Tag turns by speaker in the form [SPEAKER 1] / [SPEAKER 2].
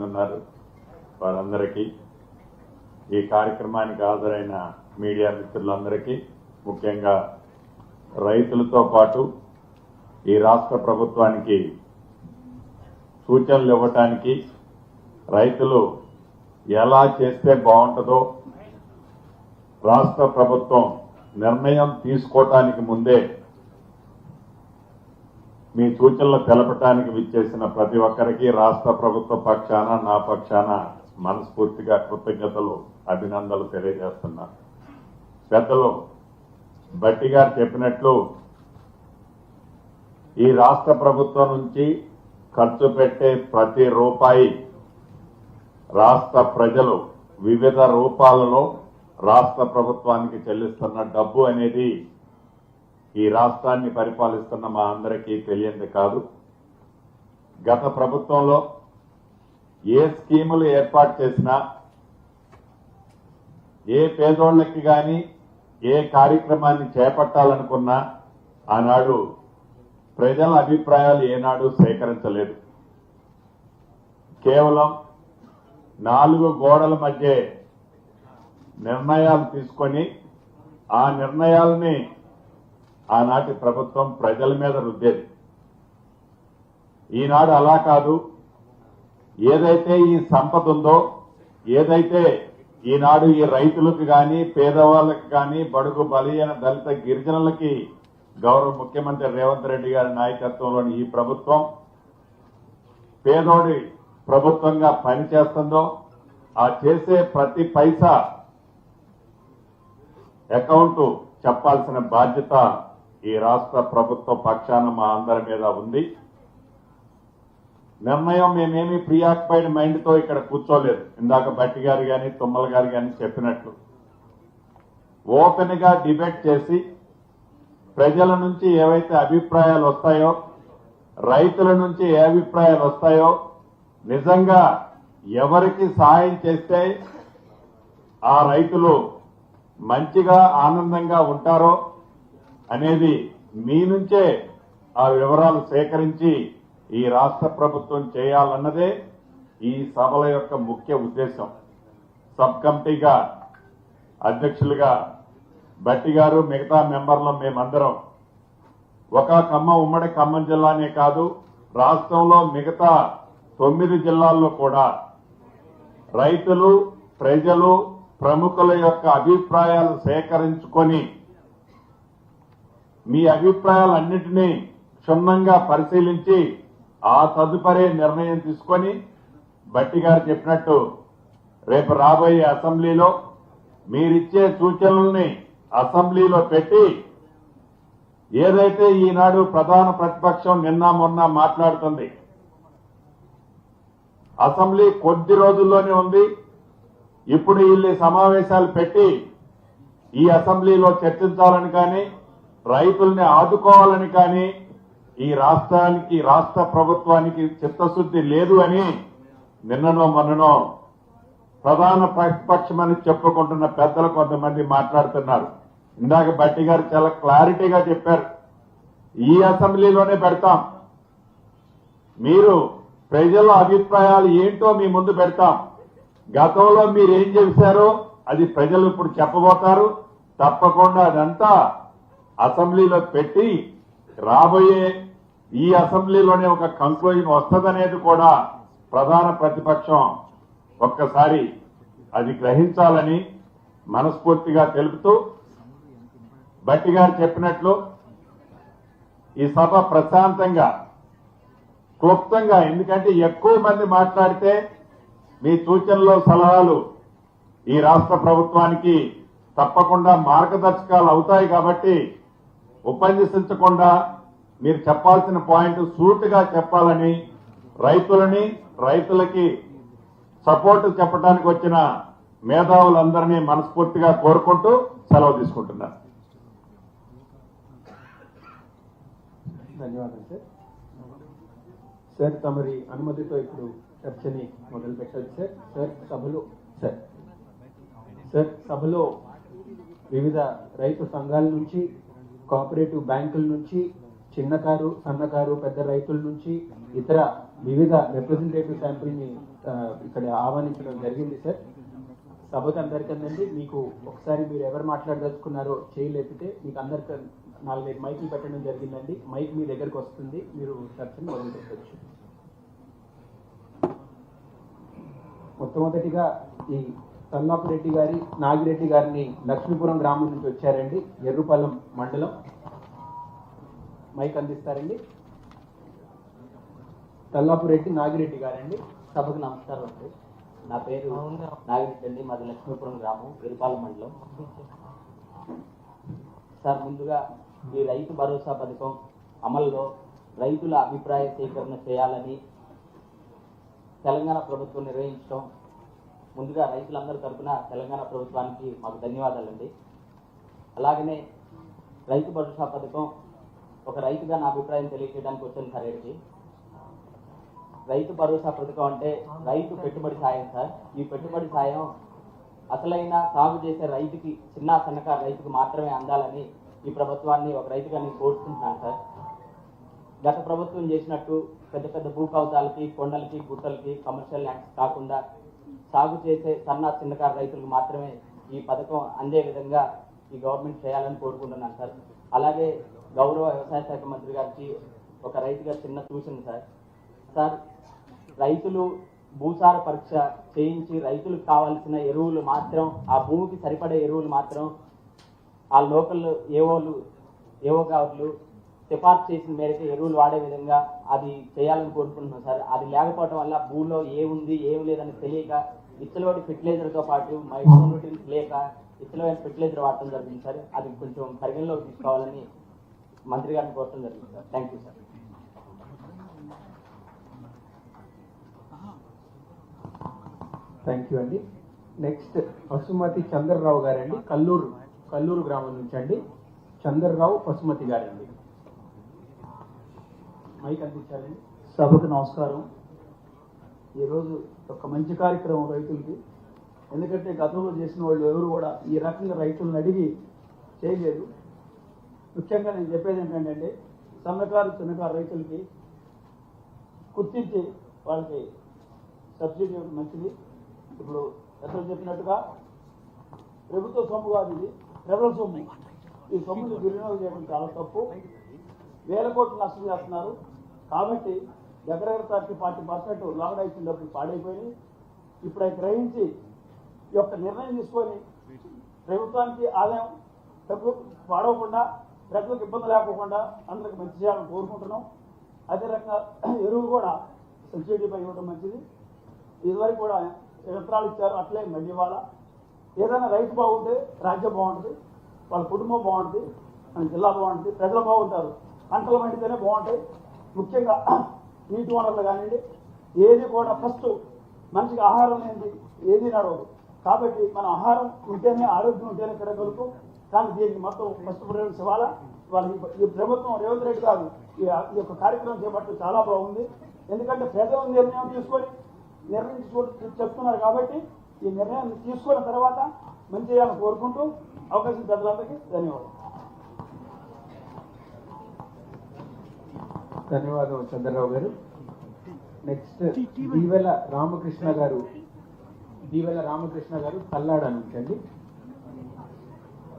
[SPEAKER 1] ఉన్నారు వారందరికీ ఈ కార్యక్రమానికి హాజరైన మీడియా మిత్రులందరికీ ముఖ్యంగా రైతులతో పాటు ఈ రాష్ట్ర ప్రభుత్వానికి సూచనలు ఇవ్వడానికి రైతులు ఎలా చేస్తే బాగుంటుందో రాష్ట్ర ప్రభుత్వం నిర్ణయం తీసుకోవటానికి ముందే మీ సూచనలు తెలపడానికి విచ్చేసిన ప్రతి ఒక్కరికి రాష్ట్ర ప్రభుత్వ పక్షాన నా పక్షాన మనస్ఫూర్తిగా కృతజ్ఞతలు అభినందనలు తెలియజేస్తున్నా. పెద్దలు భట్టి గారు చెప్పినట్లు ఈ రాష్ట్ర ప్రభుత్వం నుంచి ఖర్చు పెట్టే ప్రతి రూపాయి రాష్ట్ర ప్రజలు వివిధ రూపాలలో రాష్ట్ర ప్రభుత్వానికి చెల్లిస్తున్న డబ్బు అనేది ఈ రాష్ట్రాన్ని పరిపాలిస్తున్న మా అందరికీ తెలియంది కాదు. గత ప్రభుత్వంలో ఏ స్కీములు ఏర్పాటు చేసినా ఏ పేదోళ్లకి కానీ ఏ కార్యక్రమాన్ని చేపట్టాలనుకున్నా ఆనాడు ప్రజల అభిప్రాయాలు ఏనాడు సేకరించలేదు. కేవలం 4 గోడల మధ్య నిర్ణయాలు తీసుకొని ఆ నిర్ణయాలని ఆనాటి ప్రభుత్వం ప్రజల మీద రుద్దేది. ఈనాడు అలా కాదు. ఏదైతే ఈ సంపద ఉందో, ఏదైతే ఈనాడు ఈ రైతులకు కానీ పేదవాళ్ళకి కానీ బడుగు బలహీన దళిత గిరిజనులకి గౌరవ ముఖ్యమంత్రి రేవంత్ రెడ్డి గారి నాయకత్వంలోని ఈ ప్రభుత్వం పేదోడి ప్రభుత్వంగా పనిచేస్తుందో ఆ చేసే ప్రతి పైసా అకౌంట్ చెప్పాల్సిన బాధ్యత ఈ రాష్ట్ర ప్రభుత్వ పక్షాన మా అందరి మీద ఉంది. నిర్ణయం మేమేమి ప్రియాక్యుపైడ్ మైండ్ తో ఇక్కడ కూర్చోలేదు. ఇందాక భట్టి గారు కానీ తుమ్మల గారు కానీ చెప్పినట్లు ఓపెన్ గా డిబేట్ చేసి ప్రజల నుంచి ఏవైతే అభిప్రాయాలు వస్తాయో, రైతుల నుంచి ఏ అభిప్రాయాలు వస్తాయో, నిజంగా ఎవరికి సహాయం చేస్తే ఆ రైతులు మంచిగా ఆనందంగా ఉంటారో అనేది మీ నుంచే ఆ వివరాలు సేకరించి ఈ రాష్ట్ర ప్రభుత్వం చేయాలన్నదే ఈ సభల యొక్క ముఖ్య ఉద్దేశం. సబ్ కమిటీగా అధ్యక్షులుగా భట్టి గారు మిగతా మెంబర్లు మేమందరం ఒక ఉమ్మడి ఖమ్మం జిల్లానే కాదు, రాష్ట్రంలో మిగతా 9 జిల్లాల్లో కూడా రైతులు, ప్రజలు, ప్రముఖుల యొక్క అభిప్రాయాలు సేకరించుకొని మీ అభిప్రాయాలన్నింటినీ క్షుణ్ణంగా పరిశీలించి ఆ తదుపరి నిర్ణయం తీసుకొని భట్టి గారు చెప్పినట్టు రేపు రాబోయే అసెంబ్లీలో మీరిచ్చే సూచనల్ని అసెంబ్లీలో పెట్టి ఏదైతే ఈనాడు ప్రధాన ప్రతిపక్షం నిన్న మొన్న మాట్లాడుతుంది, అసెంబ్లీ కొద్ది రోజుల్లోనే ఉంది. ఇప్పుడు వీళ్ళు సమావేశాలు పెట్టి ఈ అసెంబ్లీలో చర్చించాలని కానీ రైతుల్ని ఆదుకోవాలని కానీ ఈ రాష్ట్రానికి రాష్ట్ర ప్రభుత్వానికి చిత్తశుద్ధి లేదు అని నిన్ననో మొన్ననో ప్రధాన ప్రతిపక్షమని చెప్పుకుంటున్న పెద్దలు కొంతమంది మాట్లాడుతున్నారు. ఇందాక భట్టి గారు చాలా క్లారిటీగా చెప్పారు, ఈ అసెంబ్లీలోనే పెడతాం, మీరు ప్రజల అభిప్రాయాలు ఏంటో మీ ముందు పెడతాం, గతంలో మీరు ఏం చేశారో అది ప్రజలు ఇప్పుడు చెప్పబోతారు, తప్పకుండా అదంతా అసెంబ్లీలో పెట్టి రాబోయే ఈ అసెంబ్లీలోనే ఒక కంక్లూజన్ వస్తుందనేది కూడా ప్రధాన ప్రతిపక్షం ఒక్కసారి అది గ్రహించాలని మనస్ఫూర్తిగా తెలుపుతూ భట్టి గారు చెప్పినట్లు ఈ సభ ప్రశాంతంగా క్లుప్తంగా, ఎందుకంటే ఎక్కువ మంది మాట్లాడితే మీ సూచనలు సలహాలు ఈ రాష్ట్ర ప్రభుత్వానికి తప్పకుండా మార్గదర్శకాలు అవుతాయి. కాబట్టి ఉపన్యసించకుండా మీరు చెప్పాల్సిన పాయింట్ సూటిగా చెప్పాలని రైతులకి సపోర్ట్ చెప్పడానికి వచ్చిన మేధావులందరినీ మనస్ఫూర్తిగా కోరుకుంటూ సెలవు తీసుకుంటున్నాను.
[SPEAKER 2] ధన్యవాదాలు సార్. సార్ తమరి అనుమతితో ఇప్పుడు చర్చని మొదలు పెట్టాలి సార్. సభలో వివిధ రైతు సంఘాల నుంచి, కోఆపరేటివ్ బ్యాంకుల నుంచి, చిన్నకారు, సన్నకారు, పెద్ద రైతుల నుంచి, ఇతర వివిధ రిప్రజెంటేటివ్ శాంపుల్ని ఇక్కడ ఆహ్వానించడం జరిగింది సార్. సభకు అందరికందండి. మీకు ఒకసారి మీరు ఎవరు మాట్లాడదలుచుకున్నారో చేయలేపితే మీకు అందరికి 4-5 మైకులు పెట్టడం జరిగిందండి. మైక్ మీ దగ్గరకు వస్తుంది, మీరు చర్చను మొదలు పెట్టవచ్చు. మొట్టమొదటిగా ఈ తల్లాపు రెడ్డి గారి నాగిరెడ్డి గారిని లక్ష్మీపురం గ్రామం నుంచి వచ్చారండి, ఎర్రుపాలెం మండలం. మైక్ అందిస్తారండి. తల్లాపు రెడ్డి నాగిరెడ్డి గారండి.
[SPEAKER 3] సభకు నమస్కారం అండి. నా పేరు నాగిరెడ్డి అండి. మాది లక్ష్మీపురం గ్రామం, ఎరుపాలెం మండలం. సార్, ముందుగా ఈ రైతు భరోసా పథకం అమలులో రైతుల అభిప్రాయ సేకరణ చేయాలని తెలంగాణ ప్రభుత్వం నిర్వహించడం, ముందుగా రైతులందరి తరఫున తెలంగాణ ప్రభుత్వానికి మాకు ధన్యవాదాలండి. అలాగనే రైతు భరోసా పథకం ఒక రైతుగా నా అభిప్రాయం తెలియజేయడానికి వచ్చాను సార్. ఇక్కడికి రైతు భరోసా పథకం అంటే రైతు పెట్టుబడి సాయం సార్. ఈ పెట్టుబడి సాయం అసలైన సాగు చేసే రైతుకి, చిన్న సన్నకారు రైతుకు మాత్రమే అందాలని ఈ ప్రభుత్వాన్ని ఒక రైతుగా నేను కోరుకుంటున్నాను సార్. గత ప్రభుత్వం చేసినట్టు పెద్ద పెద్ద భూ కవతాలకి, కొండలకి, గుట్టలకి, కమర్షియల్ ల్యాండ్స్ కాకుండా సాగు చేసే సన్న చిన్నకారు రైతులకు మాత్రమే ఈ పథకం అందే విధంగా ఈ గవర్నమెంట్ చేయాలని కోరుకుంటున్నాను సార్. అలాగే గౌరవ వ్యవసాయ శాఖ మంత్రి గారికి ఒక రైతుగా చిన్న సూచన సార్. రైతులు భూసార పరీక్ష చేయించి రైతులకు కావాల్సిన ఎరువులు మాత్రం, ఆ భూమికి సరిపడే ఎరువులు మాత్రం ఆ లోకల్ ఏవో గారు సిఫార్సు చేసిన మేరకు ఎరువులు వాడే విధంగా అది చేయాలని కోరుకుంటున్నాం సార్. అది లేకపోవడం వల్ల భూమిలో ఏముంది ఏం లేదని తెలియక ఇచ్చలవాడి ఫెర్టిలైజర్తో పాటు మైక్రోన్యూట్రియన్స్ లేక ఇచ్చలవాడి ఫెర్టిలైజర్ వాడటం జరిగింది సార్. అది కొంచెం పరిగణలోకి తీసుకోవాలని మంత్రి గారిని కోరటం జరిగింది sir. Thank you sir.
[SPEAKER 2] Thank you అండి. నెక్స్ట్ పశుమతి చంద్రరావు గారండి, కల్లూరు గ్రామం నుంచి అండి. చంద్రరావు పశుమతి గారండి. మైక్ అందించాలండి.
[SPEAKER 4] సభకు నమస్కారం. ఈరోజు ఒక మంచి కార్యక్రమం రైతులకి. ఎందుకంటే గతంలో చేసిన వాళ్ళు ఎవరు కూడా ఈ రకంగా రైతులను అడిగి చేయలేదు. ముఖ్యంగా నేను చెప్పేది ఏంటంటే సన్నకారు చిన్నకారు రైతులకి గుర్తించి వాళ్ళకి సబ్సిడీ ఇవ్వడం మంచిది. ఇప్పుడు పెద్దలు చెప్పినట్టుగా ప్రభుత్వ సొమ్ము కాదు, ఇది ప్రజల సొమ్ము. ఈ సొమ్ముని దుర్వినియోగం చేయడం చాలా తప్పు. వేల కోట్లు నష్టం చేస్తున్నారు. కాబట్టి దగ్గర 40% లాగడ ఇచ్చిన డబ్బులు పాడైపోయి ఇప్పుడు అవి గ్రహించి ఈ యొక్క నిర్ణయం తీసుకొని ప్రభుత్వానికి ఆదాయం డబ్బు పాడవకుండా, ప్రజలకు ఇబ్బంది లేకోకుండా అందరికి మంచి చేయాలని కోరుకుంటున్నాం. అదే రకంగా ఎరువు కూడా సబ్సిడీపై ఇవ్వడం మంచిది. ఇదివరకు కూడా యంత్రాలు ఇచ్చారు, అట్లే మళ్ళీ ఇవ్వాల. ఏదైనా రైతు బాగుంటే రాజ్యం బాగుంటుంది, వాళ్ళ కుటుంబం బాగుంటుంది, మన జిల్లా బాగుంటుంది, ప్రజలు బాగుంటారు. పంటలు పండితేనే బాగుంటాయి. ముఖ్యంగా నీటి వనరులు కానివ్వండి, ఏది కూడా ఫస్ట్ మనిషికి ఆహారం లేనిది ఏది నడవదు. కాబట్టి మన ఆహారం ఉంటేనే, ఆరోగ్యం ఉంటేనే తిరగలుగుతాం. కానీ దీనికి మొత్తం ఫస్ట్ ప్రిఫరెన్స్ ఇవ్వాలా. ఈ ప్రభుత్వం రేవంత్ రెడ్డి గారు ఈ యొక్క కార్యక్రమం చేపట్టడం చాలా బాగుంది. ఎందుకంటే ప్రజలు నిర్ణయం తీసుకొని చెప్తున్నారు. కాబట్టి ఈ నిర్ణయం తీసుకున్న తర్వాత మంచి చేయాలని కోరుకుంటూ అవకాశం పెద్దలందరికీ ధన్యవాదాలు.
[SPEAKER 2] ధన్యవాదం చంద్రరావు గారు. నెక్స్ట్ దీవెల రామకృష్ణ గారు, తల్లాడ నుంచి అండి.